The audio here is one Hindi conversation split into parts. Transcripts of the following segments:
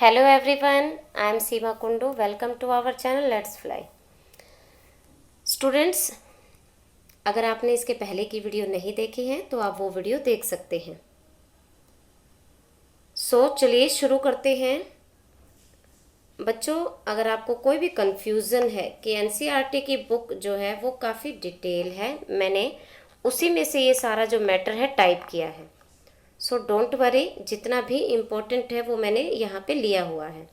Hello everyone, I am Seema Kundu. Welcome to our channel Let's Fly. Students, अगर आपने इसके पहले की वीडियो नहीं देखी है तो आप वो वीडियो देख सकते हैं। चलिए शुरू करते हैं। बच्चों, अगर आपको कोई भी कंफ्यूजन है कि एनसीईआरटी की बुक जो है वो काफ़ी डिटेल है, मैंने उसी में से ये सारा जो मैटर है टाइप किया है। डोंट वरी, जितना भी इम्पोर्टेंट है वो मैंने यहाँ पे लिया हुआ है।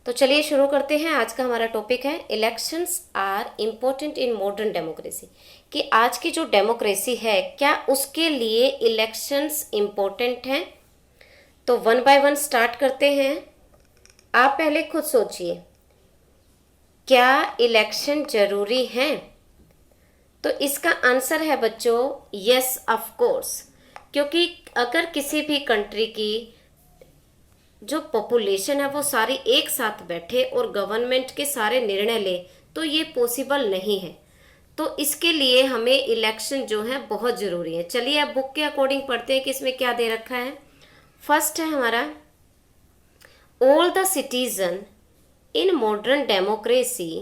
तो चलिए शुरू करते हैं। आज का हमारा टॉपिक है elections are important in modern democracy, कि आज की जो डेमोक्रेसी है क्या उसके लिए इलेक्शंस इम्पोर्टेंट हैं। तो वन बाय वन स्टार्ट करते हैं। आप पहले खुद सोचिए, क्या इलेक्शन जरूरी हैं? तो इसका आंसर है बच्चों यस ऑफ कोर्स, क्योंकि अगर किसी भी कंट्री की जो पॉपुलेशन है वो सारी एक साथ बैठे और गवर्नमेंट के सारे निर्णय ले तो ये पॉसिबल नहीं है। तो इसके लिए हमें इलेक्शन जो है बहुत ज़रूरी है। चलिए अब बुक के अकॉर्डिंग पढ़ते हैं कि इसमें क्या दे रखा है। फर्स्ट है हमारा, all the citizen in modern democracy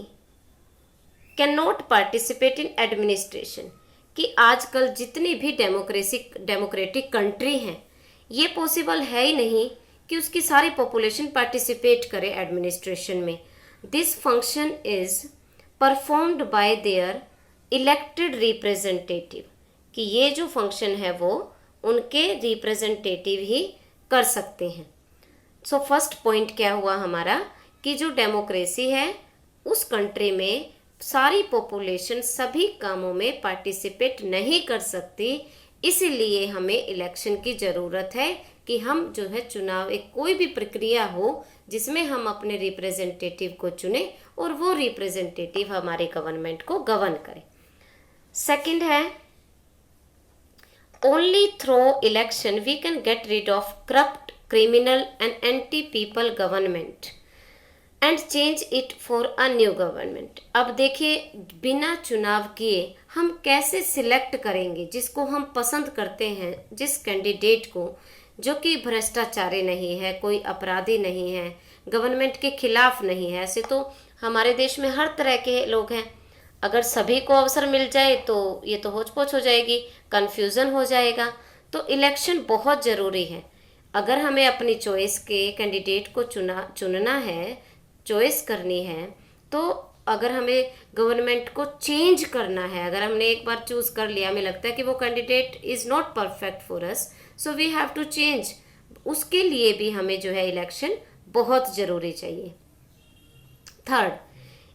can not participate in administration, कि आजकल जितनी भी डेमोक्रेटिक कंट्री हैं ये पॉसिबल है ही नहीं कि उसकी सारी पॉपुलेशन पार्टिसिपेट करे एडमिनिस्ट्रेशन में। This function is performed by there elected representative, कि ये जो फंक्शन है वो उनके रिप्रेजेंटेटिव ही कर सकते हैं। फर्स्ट पॉइंट क्या हुआ हमारा, कि जो डेमोक्रेसी है उस कंट्री में सारी पॉपुलेशन सभी कामों में पार्टिसिपेट नहीं कर सकती, इसीलिए हमें इलेक्शन की ज़रूरत है कि हम जो है चुनाव, एक कोई भी प्रक्रिया हो जिसमें हम अपने रिप्रेजेंटेटिव को चुने और वो रिप्रेजेंटेटिव हमारे गवर्नमेंट को गवर्न करे। सेकंड है, only through election we can get rid of corrupt, criminal and anti people government and change it for a new government. अब देखिए, बिना चुनाव किए हम कैसे सिलेक्ट करेंगे जिसको हम पसंद करते हैं, जिस कैंडिडेट को जो कि भ्रष्टाचारी नहीं है, कोई अपराधी नहीं है, गवर्नमेंट के खिलाफ नहीं है। ऐसे तो हमारे देश में हर तरह के लोग हैं। अगर सभी को अवसर मिल जाए तो ये तो होच पोच हो जाएगी, कन्फ्यूज़न हो जाएगा। तो इलेक्शन बहुत ज़रूरी है। अगर हमें अपनी चॉइस के कैंडिडेट को चुनना है, चॉइस करनी है, तो अगर हमें गवर्नमेंट को चेंज करना है, अगर हमने एक बार चूज कर लिया, हमें लगता है कि वो candidate is not perfect for us, so we have to change, उसके लिए भी हमें जो है इलेक्शन बहुत ज़रूरी चाहिए। Third,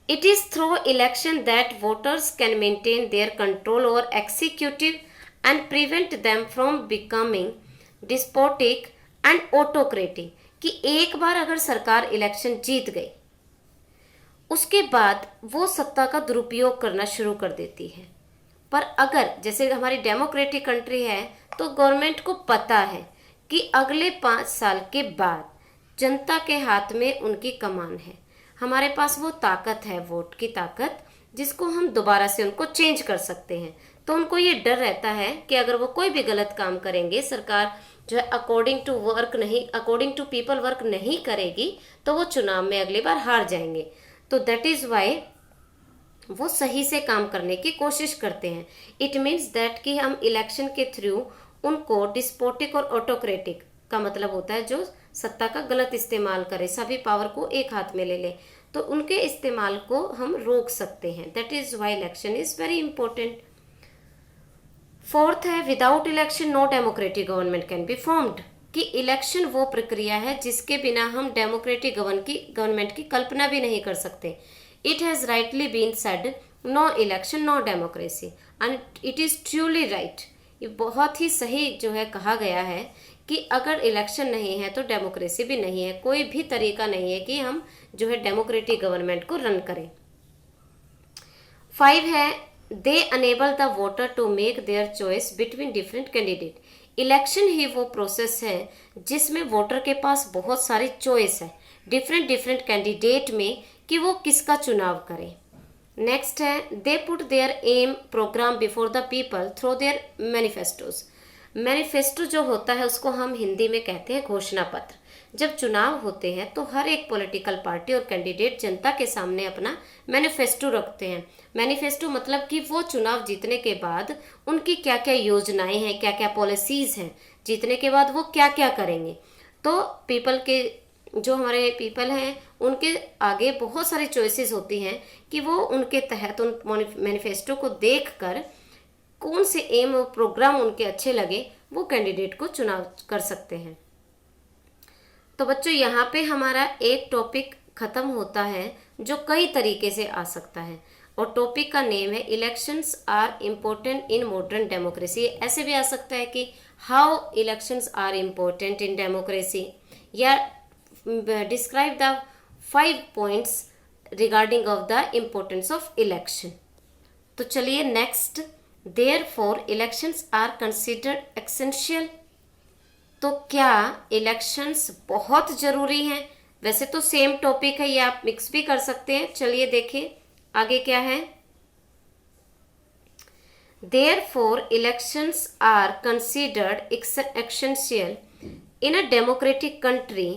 it is through election that voters can maintain their control over executive and prevent them from becoming despotic and autocratic, कि एक बार अगर सरकार इलेक्शन जीत गई उसके बाद वो सत्ता का दुरुपयोग करना शुरू कर देती है। पर अगर जैसे हमारी डेमोक्रेटिक कंट्री है तो गवर्नमेंट को पता है कि अगले 5 साल के बाद जनता के हाथ में उनकी कमान है, हमारे पास वो ताकत है, वोट की ताकत, जिसको हम दोबारा से उनको चेंज कर सकते हैं। तो उनको ये डर रहता है कि अगर वो कोई भी गलत काम करेंगे, सरकार जो है अकॉर्डिंग टू पीपल वर्क नहीं करेगी, तो वो चुनाव में अगली बार हार जाएंगे। तो दैट इज़ वाई वो सही से काम करने की कोशिश करते हैं। इट मीन्स दैट कि हम इलेक्शन के थ्रू उनको डिस्पोटिक और ऑटोक्रेटिक का मतलब होता है जो सत्ता का गलत इस्तेमाल करे, सभी पावर को एक हाथ में ले ले, तो उनके इस्तेमाल को हम रोक सकते हैं। That is why election is very important. Fourth है, without election no democratic government can be formed, कि इलेक्शन वो प्रक्रिया है जिसके बिना हम डेमोक्रेटिक गवर्नमेंट की कल्पना भी नहीं कर सकते। It has rightly been said, no election no democracy, and it is truly right. ये बहुत ही सही जो है कहा गया है कि अगर इलेक्शन नहीं है तो डेमोक्रेसी भी नहीं है, कोई भी तरीका नहीं है कि हम जो है डेमोक्रेटिक गवर्नमेंट को रन करें। 5 है, they enable the voter to make their choice between different candidate. Election ही वो प्रोसेस है जिसमें वोटर के पास बहुत सारी चॉइस है डिफरेंट कैंडिडेट में कि वो किसका चुनाव करें। नेक्स्ट है, they put their aim program before the people through their manifestos. Manifesto जो होता है उसको हम हिंदी में कहते हैं घोषणा पत्र। जब चुनाव होते हैं तो हर एक पॉलिटिकल पार्टी और कैंडिडेट जनता के सामने अपना मैनिफेस्टो रखते हैं। मैनिफेस्टो मतलब कि वो चुनाव जीतने के बाद उनकी क्या क्या योजनाएं हैं, क्या क्या पॉलिसीज हैं, जीतने के बाद वो क्या क्या करेंगे। तो पीपल के जो हमारे पीपल हैं उनके आगे बहुत सारी चॉइसेस होती हैं कि वो उनके तहत उन मैनिफेस्टो को देखकर कौन से एम और प्रोग्राम उनके अच्छे लगे वो कैंडिडेट को चुनाव कर सकते हैं। तो बच्चों यहाँ पे हमारा एक टॉपिक खत्म होता है जो कई तरीके से आ सकता है, और टॉपिक का नेम है elections are important in modern democracy. ऐसे भी आ सकता है कि how elections are important in democracy, या describe the 5 points regarding of the importance of election. तो चलिए next, therefore elections are considered essential. तो क्या इलेक्शंस बहुत जरूरी हैं? वैसे तो सेम टॉपिक है, ये आप मिक्स भी कर सकते हैं। चलिए देखें आगे क्या है। Therefore elections are considered essential in a democratic country.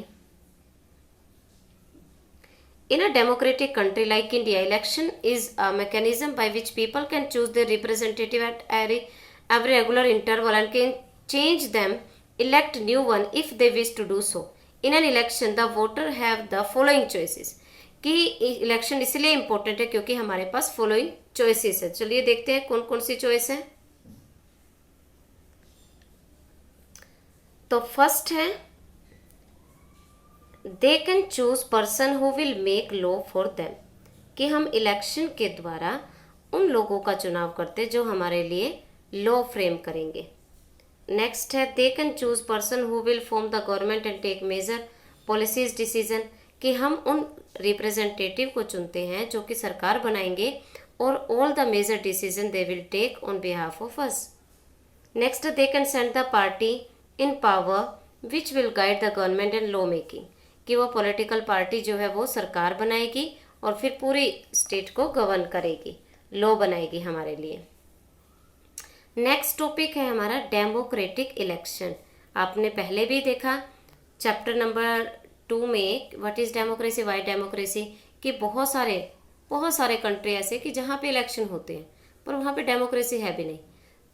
In a democratic country like India, election is a mechanism by which people can choose their representative at every regular interval and can change them, elect new one if they wish to do so. In an election, the voter have the following choices. कि इलेक्शन इसलिए इम्पोर्टेंट है क्योंकि हमारे पास फॉलोइंग चॉइसेस है। चलिए देखते हैं कौन कौन सी चॉइस है। तो फर्स्ट है, they can choose person who will make law for them, कि हम इलेक्शन के द्वारा उन लोगों का चुनाव करते जो हमारे लिए लॉ फ्रेम करेंगे। नेक्स्ट है, they can choose person who will form the government and take major policies decision, कि हम उन रिप्रेजेंटेटिव को चुनते हैं जो कि सरकार बनाएंगे और all the major decision they will take on behalf of us. Next, they can send the party in power which will guide the government and law making, कि वो पॉलिटिकल पार्टी जो है वो सरकार बनाएगी और फिर पूरी स्टेट को गवर्न करेगी, लॉ बनाएगी हमारे लिए। नेक्स्ट टॉपिक है हमारा डेमोक्रेटिक इलेक्शन। आपने पहले भी देखा चैप्टर नंबर 2 में what is democracy, Y democracy, कि बहुत सारे कंट्री ऐसे कि जहाँ पे इलेक्शन होते हैं पर वहाँ पे डेमोक्रेसी है भी नहीं।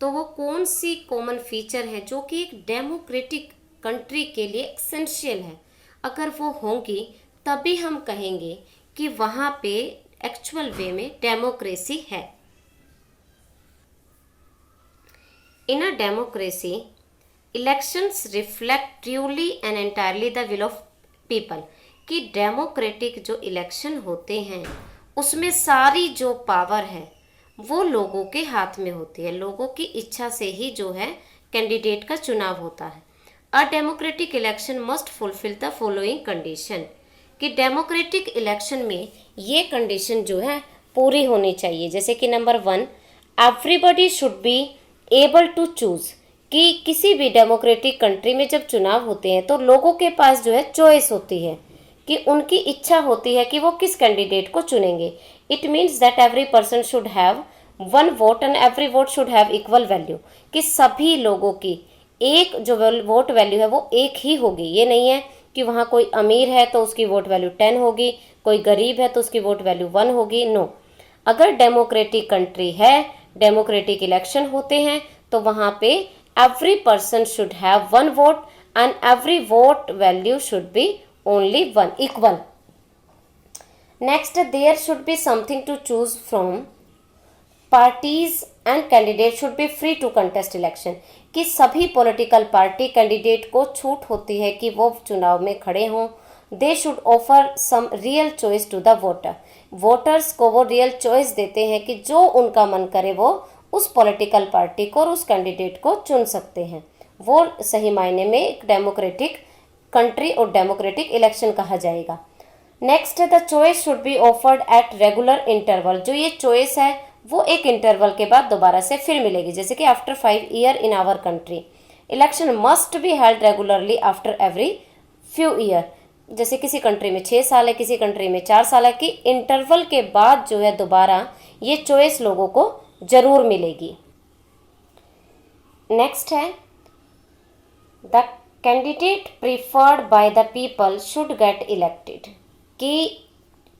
तो वो कौन सी कॉमन फीचर है जो कि एक डेमोक्रेटिक कंट्री के लिए एसेंशियल है, अगर वो होंगी तभी हम कहेंगे कि वहाँ पे एक्चुअल वे में डेमोक्रेसी है। In a democracy elections reflect truly and entirely the will of people, कि डेमोक्रेटिक जो इलेक्शन होते हैं उसमें सारी जो पावर है वो लोगों के हाथ में होती है, लोगों की इच्छा से ही जो है कैंडिडेट का चुनाव होता है। A democratic election must fulfil the following condition, कि डेमोक्रेटिक इलेक्शन में ये कंडीशन जो है पूरी होनी चाहिए। जैसे कि number 1, everybody should be able to choose, कि किसी भी डेमोक्रेटिक कंट्री में जब चुनाव होते हैं तो लोगों के पास जो है चॉइस होती है, कि उनकी इच्छा होती है कि वो किस कैंडिडेट को चुनेंगे। It means that every person should have 1 vote and every vote should have equal value, कि सभी लोगों की एक जो वोट वैल्यू है वो एक ही होगी। ये नहीं है कि वहाँ कोई अमीर है तो उसकी वोट वैल्यू 10 होगी, कोई गरीब है तो उसकी वोट वैल्यू 1 होगी। नो, अगर डेमोक्रेटिक कंट्री है, डेमोक्रेटिक इलेक्शन होते हैं तो वहाँ पे every person should have 1 vote and every vote value should be only 1 equal. Next, there should be something to choose from, parties and candidate should be free to contest election, कि सभी पॉलिटिकल पार्टी कैंडिडेट को छूट होती है कि वो चुनाव में खड़े हों। They should offer some real choice to the voter, voters को वो रियल चॉइस देते हैं कि जो उनका मन करे वो उस पॉलिटिकल पार्टी को और उस कैंडिडेट को चुन सकते हैं। वो सही मायने में एक डेमोक्रेटिक कंट्री और डेमोक्रेटिक इलेक्शन कहा जाएगा। नेक्स्ट है, the choice should be offered at regular interval, जो ये चॉइस है वो एक इंटरवल के बाद दोबारा से फिर मिलेगी। जैसे कि after 5 year in our country, election must be held regularly after every few year. जैसे किसी कंट्री में 6 साल है, किसी कंट्री में 4 साल है, कि इंटरवल के बाद जो है दोबारा ये चॉइस लोगों को जरूर मिलेगी। नेक्स्ट है, the candidate preferred by the people should get elected, कि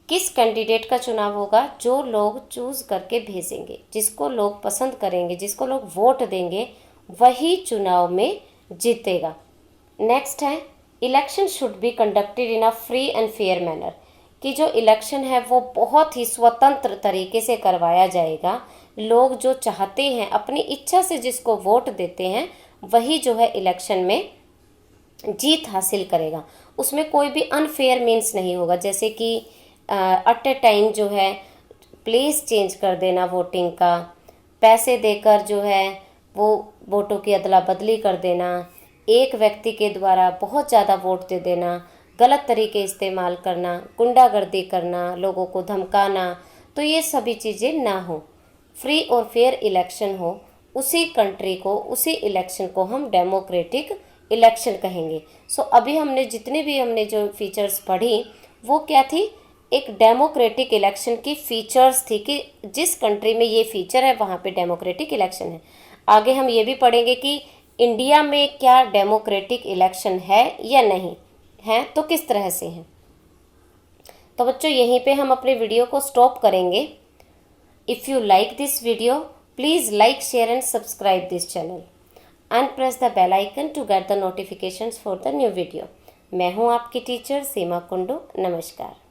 किस कैंडिडेट का चुनाव होगा? जो लोग चूज करके भेजेंगे, जिसको लोग पसंद करेंगे, जिसको लोग वोट देंगे, वही चुनाव में जीतेगा। नेक्स्ट है election should be conducted in a free and fair manner, कि जो इलेक्शन है वो बहुत ही स्वतंत्र तरीके से करवाया जाएगा। लोग जो चाहते हैं, अपनी इच्छा से जिसको वोट देते हैं, वही जो है इलेक्शन में जीत हासिल करेगा। उसमें कोई भी अनफेयर मीन्स नहीं होगा, जैसे कि एट ए टाइम जो है प्लेस चेंज कर देना वोटिंग का, पैसे देकर जो है वो वोटों की अदला बदली कर देना, एक व्यक्ति के द्वारा बहुत ज़्यादा वोट दे देना, गलत तरीके इस्तेमाल करना, गुंडागर्दी करना, लोगों को धमकाना, तो ये सभी चीज़ें ना हो। फ्री और फेयर इलेक्शन हो, उसी कंट्री को, उसी इलेक्शन को हम डेमोक्रेटिक इलेक्शन कहेंगे। सो अभी हमने जितने भी हमने जो फीचर्स पढ़ी वो क्या थी? एक डेमोक्रेटिक इलेक्शन की फीचर्स थी कि जिस कंट्री में ये फीचर है वहाँ पे डेमोक्रेटिक इलेक्शन है। आगे हम ये भी पढ़ेंगे कि इंडिया में क्या डेमोक्रेटिक इलेक्शन है या नहीं है, तो किस तरह से है। तो बच्चों यहीं पे हम अपने वीडियो को स्टॉप करेंगे। If you like this video, please like, share and subscribe this channel and press the bell icon to get the notifications for the new video. मैं हूँ आपकी टीचर सीमा कुंडू। नमस्कार।